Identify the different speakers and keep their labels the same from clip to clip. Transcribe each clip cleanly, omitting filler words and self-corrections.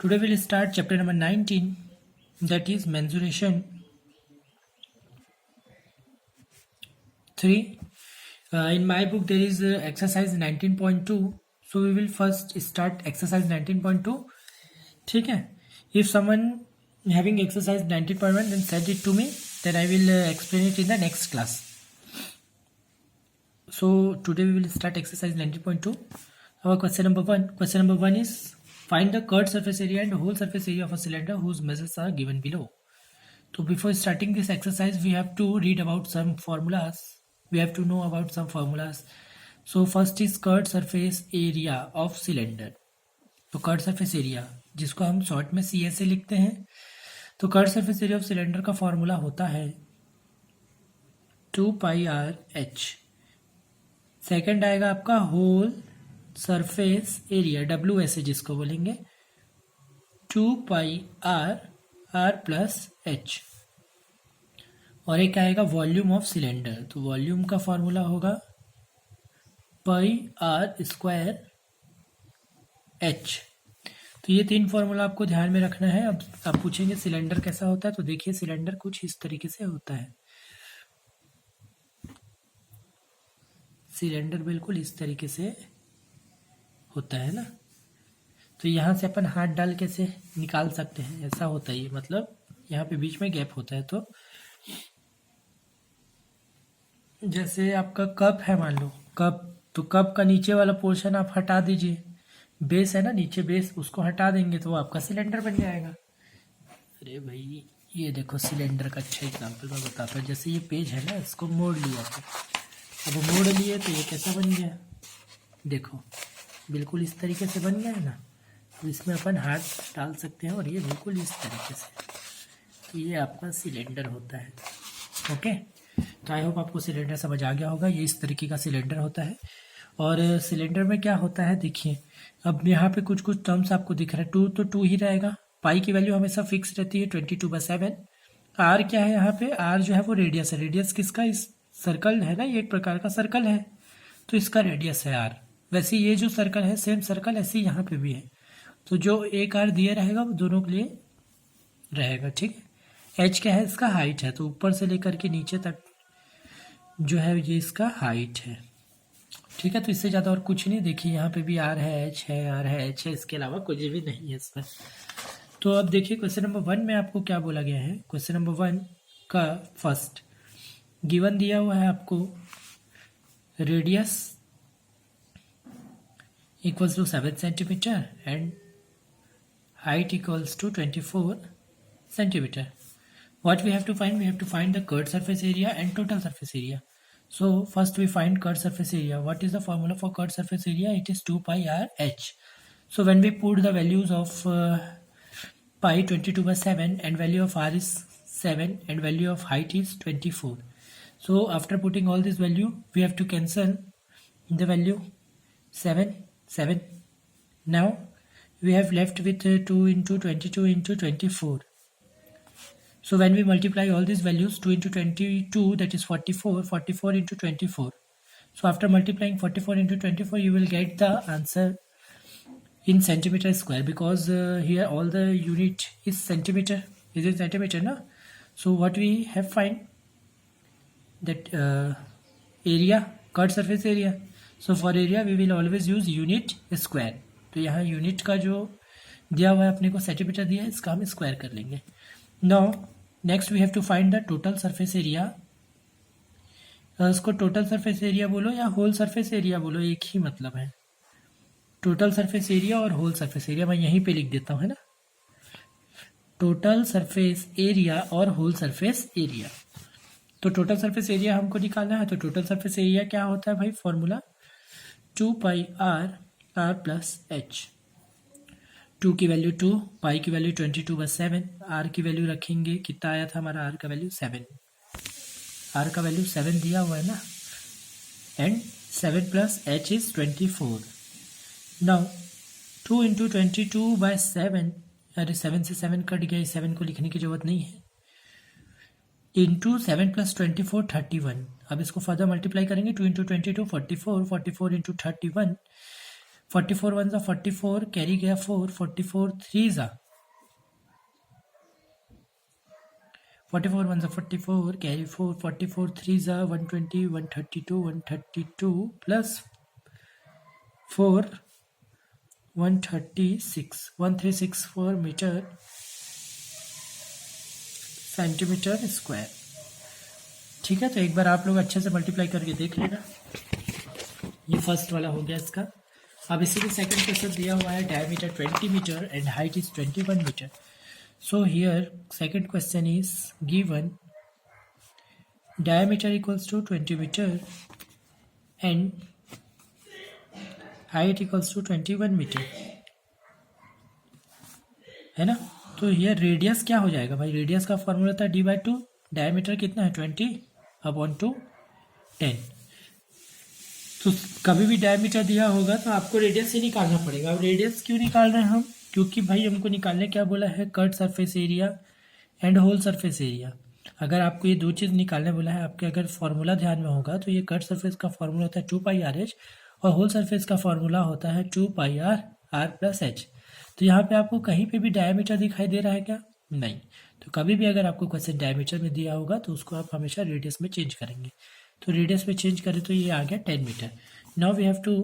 Speaker 1: Today we'll start chapter number 19, that is mensuration 3. In my book there is exercise 19.2. So we will first start exercise 19.2. ठीक है. If someone having exercise 19.1 then send it to me, then I will explain it in the next class. So today we will start exercise 19.2. Our question number 1. Question number 1 is find the curved surface area and whole surface area of a cylinder whose measures are given below. So before starting this exercise, we have to read about some formulas. We have to know about some formulas. So first is curved surface area of cylinder. तो curve surface area जिसको हम short में C S A लिखते हैं. तो curve surface area of cylinder का formula होता है 2πr/h. सेकंड आएगा आपका होल सरफेस एरिया WS जिसको बोलेंगे 2πr/h. और एक आएगा वॉल्यूम ऑफ सिलेंडर. तो वॉल्यूम का फॉर्मूला होगा πr²h. तो ये तीन फॉर्मूला आपको ध्यान में रखना है. अब आप पूछेंगे सिलेंडर कैसा होता है, तो देखिए सिलेंडर कुछ इस तरीके से होता है. सिलेंडर बिल्कुल इस तरीके से होता है ना. तो यहाँ से अपन हाथ डाल के से निकाल सकते हैं. ऐसा होता है ये, मतलब यहाँ पे बीच में गैप होता है. तो जैसे आपका कप है, मान लो कप, तो कप का नीचे वाला पोर्शन आप हटा दीजिए. बेस है ना नीचे, बेस उसको हटा देंगे तो वो आपका सिलेंडर बन जाएगा. अरे भाई ये देखो सिलेंडर का अच्छा एग्जांपल मैं बताता हूँ. जैसे ये पेज है ना, इसको मोड़ लिया था. अब मोड़ लिए तो ये कैसा बन गया, देखो बिल्कुल इस तरीके से बन गया है ना. तो इसमें अपन हाथ डाल सकते हैं और ये बिल्कुल इस तरीके से. तो ये आपका सिलेंडर होता है. ओके, तो आई होप आपको सिलेंडर समझ आ गया होगा. ये इस तरीके का सिलेंडर होता है. और सिलेंडर में क्या होता है देखिए, अब यहाँ पे कुछ कुछ टर्म्स आपको दिख रहा है. 2 तो 2 ही रहेगा. पाई की वैल्यू हमेशा फिक्स रहती है 22/7. आर क्या है यहाँ पे, आर जो है वो रेडियस है. रेडियस किसका, इस सर्कल है ना, ये एक प्रकार का सर्कल है तो इसका रेडियस है आर. वैसे ये जो सर्कल है सेम सर्कल ऐसे यहाँ पे भी है. तो जो एक आर दिया रहेगा वो दोनों के लिए रहेगा. ठीक है. एच क्या है, इसका हाइट है. तो ऊपर से लेकर के नीचे तक जो है ये इसका हाइट है. ठीक है. तो इससे ज़्यादा और कुछ नहीं. देखिए यहाँ पे भी आर है, एच है, आर है, एच है, इसके अलावा कुछ भी नहीं है इसमें. तो अब देखिए क्वेश्चन नंबर 1 में आपको क्या बोला गया है. क्वेश्चन नंबर 1 का फर्स्ट गिवन दिया हुआ है आपको radius equals to 7 centimetre and height equals to 24 centimeter. What we have to find? We have to find the curved surface area and total surface area. So first we find curved surface area. What is the formula for curved surface area? It is 2πr/h. So when we put the values of pi 22/7 and value of r is 7 and value of height is 24. So after putting all this value, we have to cancel the value 7, 7. Now we have left with 2 into 22 into 24. So when we multiply all these values, 2 into 22, that is 44, 44 into 24. So after multiplying 44 into 24, you will get the answer in centimeter square, because here all the unit is centimeter. Is it centimeter, no? So what we have find that area, curved surface area. So for area we will always use unit square. तो यहाँ unit का जो दिया हुआ है अपने को centimetre दिया है, इसका हम स्क्वायर कर लेंगे. Now next we have to find the total surface area. इसको टोटल सरफेस एरिया बोलो या होल सरफेस एरिया बोलो, एक ही मतलब है. टोटल सरफेस एरिया और होल सरफेस एरिया मैं यहीं पे लिख देता हूँ, है ना. टोटल सरफेस एरिया और होल सरफेस एरिया. तो टोटल सरफेस एरिया हमको निकालना है. तो टोटल सरफेस एरिया क्या होता है भाई, फॉर्मूला 2πr/h. 2 की वैल्यू 2, पाई की वैल्यू 22/7, आर की वैल्यू रखेंगे, कितना आया था हमारा आर का वैल्यू 7. आर का वैल्यू 7 दिया हुआ है ना, and 7 plus H is 24. Now 2 into 22/7, अरे 7 से 7 कट गया, 7 को लिखने की जरूरत नहीं है. Into 7 plus 24 31. अब इसको फर्दर मल्टीप्लाई करेंगे. 2 इंटू 22 44, 44 इंटू 31 44 वन ज़ा 44, कैरी गया 4, 44 थ्री ज़ा 44 वन ज़ा 44, कैरी 4, 44 थ्री ज़ा 120, 132, 132 प्लस 4 136, 1364 मीटर सेंटीमीटर स्क्वायर। ठीक है, तो एक बार आप लोग अच्छे से मल्टीप्लाई करके देख लेना। ये फर्स्ट वाला हो गया इसका। अब इसी में सेकंड क्वेश्चन दिया हुआ है diameter 20 metre and height is 21 metre. So here second question is given diameter equals to 20 meter and height equals to 21 metre, है ना। तो ये रेडियस क्या हो जाएगा भाई, रेडियस का फॉर्मूला था d/2, डायमीटर कितना है 20/10। तो कभी भी डायमीटर दिया होगा तो आपको रेडियस ही निकालना पड़ेगा। अब रेडियस क्यों निकाल रहे हैं हम, क्योंकि भाई हमको निकालने क्या बोला है, curved surface area and whole surface area. अगर आपको ये दो चीज़ निकालने बोला है, आपके अगर फॉर्मूला ध्यान में होगा तो ये कट सरफेस का फॉर्मूला होता है 2πr/h और होल सरफेस का फॉर्मूला होता है 2πr/r+h। तो यहाँ पे आपको कहीं पे भी डायमीटर दिखाई दे रहा है क्या, नहीं। तो कभी भी अगर आपको क्वेश्चन डायमीटर में दिया होगा तो उसको आप हमेशा रेडियस में चेंज करेंगे। तो रेडियस में चेंज करें तो ये आ गया 10 metre. Now we have to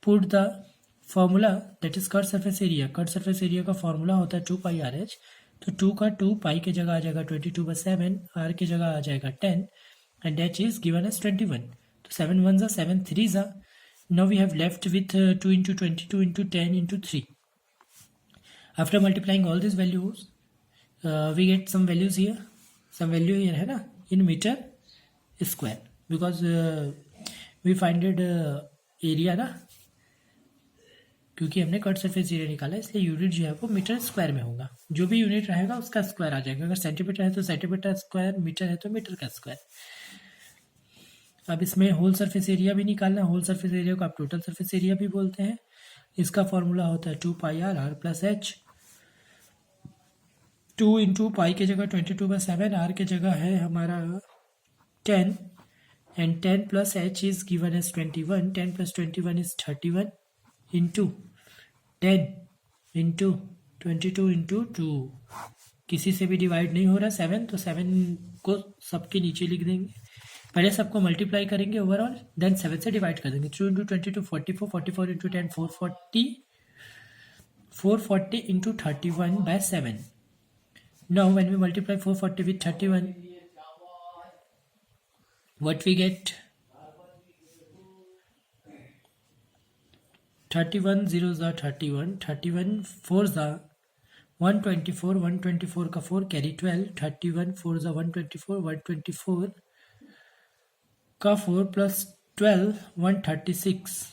Speaker 1: put the formula that is curved surface area. Curved surface area का फॉर्मूला होता है 2πr/h। तो 2 का 2, पाई की जगह आ जाएगा 22/7, r की जगह आ जाएगा 10 and h is given as 21। तो 7 वन ज़ा 7 थ्री ज़ा। Now we have left with 2 into 22 into 10 into 3। After multiplying all this values we get some values here, some value here है ना, in metre square, because we finded area ना, क्योंकि हमने cut surface area निकाला इसलिए unit जो है वो मीटर स्क्वायर में होगा। जो भी यूनिट रहेगा उसका स्क्वायर आ जाएगा। अगर सेंटीमीटर है तो सेंटीमीटर स्क्वायर, मीटर है तो मीटर का स्क्वायर। अब इसमें होल सरफेस एरिया भी निकालना। होल सरफेस एरिया को आप टोटल सरफेस एरिया भी बोलते हैं। इसका फॉर्मूला होता है 2πr/r+h। 2 इंटू पाई की जगह 22/7, r की जगह है हमारा 10 and 10 plus h is given as 21। 10 plus 21 is 31 into 10 into 22 into 2। किसी से भी डिवाइड नहीं हो रहा 7, तो 7 को सबके नीचे लिख देंगे। पहले सबको मल्टीप्लाई करेंगे ओवरऑल, देन 7 से डिवाइड कर देंगे। 2 into 22 44, 44 into 10 440, 440 into 31/7। Now when we multiply 440 with 31, what we get, 31 zeros are 31, 31 fours are 124, 124 का 4 कैरी 12, 31 fours are 124, 124 का 4 प्लस 12 136,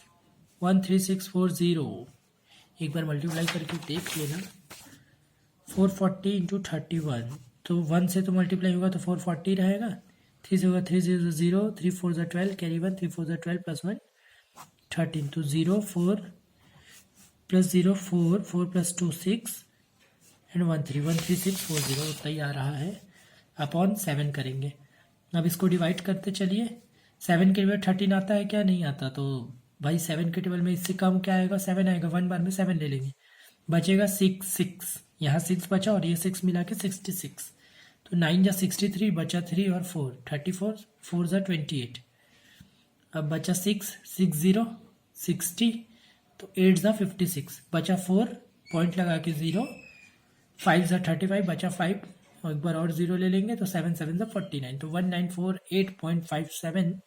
Speaker 1: 13640। एक बार मल्टीप्लाई करके देख लेना। 440 इंटू 31, तो 1 से तो मल्टीप्लाई होगा तो 440 रहेगा। 3 से होगा 3 0 0, 3 4 12 कैरी 1, 3 4 12 प्लस 1 13। तो 0 4 प्लस 0 4, 4 प्लस 2 6 एंड 1 3, 13640 उतना ही आ रहा है। अपॉन 7 करेंगे। अब इसको डिवाइड करते चलिए। 7 के टेबल 13 आता है क्या, नहीं आता। तो भाई 7 के टेबल में इससे कम क्या आएगा, 7 आएगा। 1 बार में 7 ले लेंगे, बचेगा 6 6। यहाँ 6 बचा और ये 6 मिला के 66। तो 9 जा 63, बचा 3 और 4 34, 4 जा 28। अब बचा 6 6 0 60, तो 8 जा 56, बचा 4 पॉइंट लगा के 0, 5 जा 35, बचा 5 और एक बार और 0 ले लेंगे तो 7 7 जा 49। तो 1948.57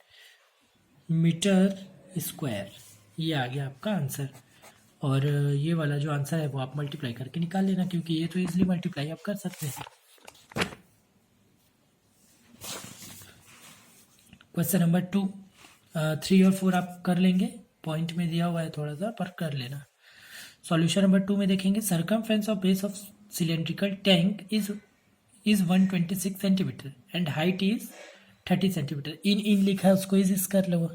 Speaker 1: मीटर स्क्वायर, ये आ गया आपका आंसर। और ये वाला जो आंसर है वो आप मल्टीप्लाई करके निकाल लेना, क्योंकि ये तो इजीली मल्टीप्लाई आप कर सकते हैं। क्वेश्चन नंबर 2, 3 और 4 आप कर लेंगे, पॉइंट में दिया हुआ है थोड़ा सा, पर कर लेना। सॉल्यूशन नंबर 2 में देखेंगे, circumference of base of cylindrical tank is 126 centimetre and height is 30 centimetre. इन लिखा है उसको इज कर लो,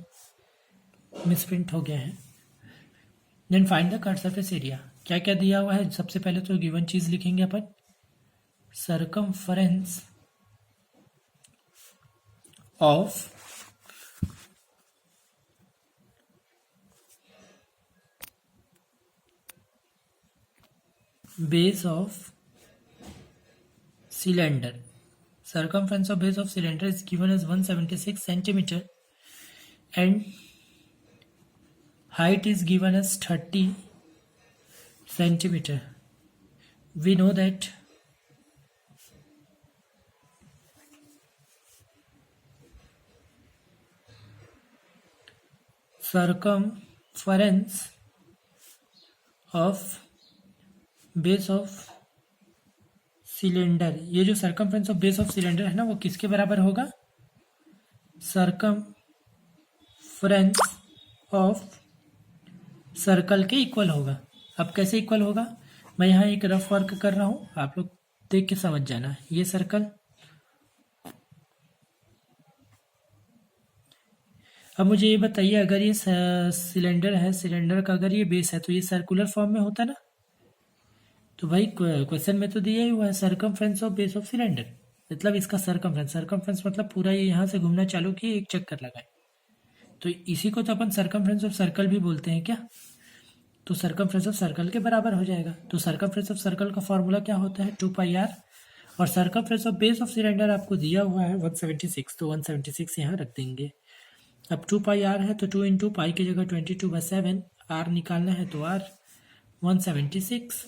Speaker 1: मिसप्रिंट हो गया है। Then find the curved surface area. क्या क्या दिया हुआ है, सबसे पहले तो गिवन चीज लिखेंगे अपन, circumference of base of cylinder. Circumference of base of cylinder is given as 176 centimeter and height is given as 30 centimeter. We know that circumference of base of cylinder, ये जो circumference of base of cylinder है ना, वो किसके बराबर होगा? Circumference of circle के equal होगा। अब कैसे इक्वल होगा? मैं यहाँ एक रफ वर्क कर रहा हूँ, आप लोग देख के समझ जाना। ये सर्कल, अब मुझे ये बताइए, अगर ये सिलेंडर है, सिलेंडर का अगर ये बेस है तो ये सर्कुलर फॉर्म में होता ना। तो भाई क्वेश्चन में तो दिया ही हुआ है circumference of base of cylinder, मतलब इसका सर्कमफ्रेंस, सर्कमफ्रेंस मतलब पूरा ये यहाँ से घूमना चालू किए, एक चक्कर लगाए, तो इसी को तो अपन सर्कमफ्रेंस ऑफ सर्कल भी बोलते हैं क्या? तो सर्कमफ्रेंस ऑफ सर्कल के बराबर हो जाएगा। तो सर्कमफ्रेंस ऑफ सर्कल का फॉर्मूला क्या होता है? 2πr, और circumference of base of cylinder आपको दिया हुआ है 176, तो 176 यहाँ रख देंगे। अब 2πr है तो 2 इंटू पाई की जगह 22/7, r निकालना है तो r 176।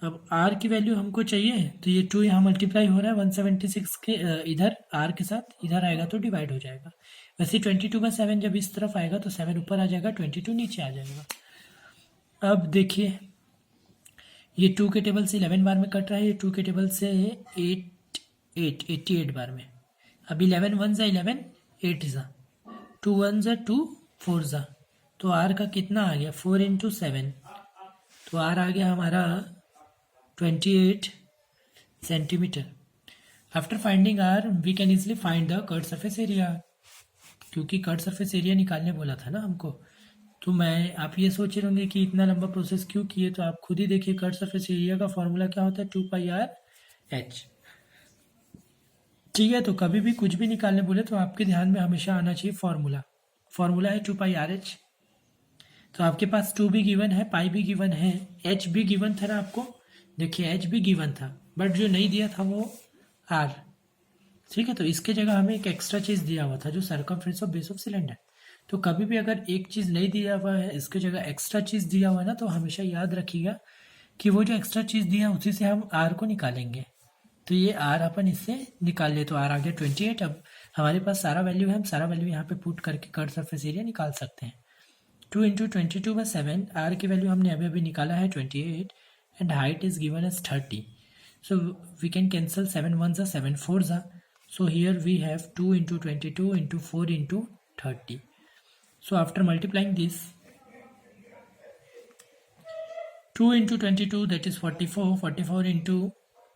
Speaker 1: अब r की वैल्यू हमको चाहिए, तो ये 2 यहाँ मल्टीप्लाई हो रहा है 176 के इधर r के साथ, इधर आएगा तो डिवाइड हो जाएगा। वैसे 22/7 जब इस तरफ आएगा तो 7 ऊपर आ जाएगा, 22 नीचे आ जाएगा। अब देखिए, ये 2 के टेबल से 11 बार में कट रहा है, ये 2 के टेबल से 88 बार में। अब 11 1 ज़ा 11, 8 ज़ा 2 1 ज़ा 2, 4 ज़ा, तो r का कितना आ गया? 4 इंटू 7, तो r आ गया हमारा 28 centimetre. After finding r we can easily find the curve surface area, क्योंकि कर्व सरफेस एरिया निकालने बोला था ना हमको। तो आप ये सोच रहे होंगे कि इतना लंबा प्रोसेस क्यों किए, तो आप खुद ही देखिए कर्व सरफेस एरिया का फॉर्मूला क्या होता है? 2πr/h। ठीक है, तो कभी भी कुछ भी निकालने बोले तो आपके ध्यान में हमेशा आना चाहिए फॉर्मूला है 2πr/h। तो आपके पास 2 भी गिवन है, पाई भी गिवन है, h भी गिवन था ना आपको, देखिए h भी गिवन था, बट जो नहीं दिया था वो r। ठीक है, तो इसके जगह हमें एक एक्स्ट्रा चीज़ दिया हुआ था जो circumference of base of cylinder. तो कभी भी अगर एक चीज़ नहीं दिया हुआ है, इसके जगह एक्स्ट्रा चीज़ दिया हुआ है ना, तो हमेशा याद रखिएगा कि वो जो एक्स्ट्रा चीज़ दिया उसी से हम r को निकालेंगे। तो ये r अपन इससे निकाल ले, तो r आ गया 28। अब हमारे पास सारा वैल्यू है, हम सारा वैल्यू यहाँ पे पुट करके कर्व सरफेस एरिया निकाल सकते हैं। 2 इंटू 22/7, r की वैल्यू हमने अभी निकाला है 28 and height is given as 30। So we can cancel 7 1 ज़ा 7 4 ज़ा, so here we have 2 into 22 into 4 into 30. So after multiplying this, 2 into 22 that is 44, 44 into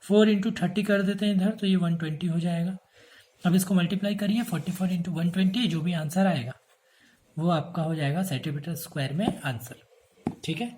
Speaker 1: 4 into 30 कर देते हैं इधर, तो ये 120 हो जाएगा। अब इसको मल्टीप्लाई करिए, 44 into 120, जो भी आंसर आएगा वो आपका हो जाएगा सेंटीमीटर स्क्वायर में आंसर। ठीक है।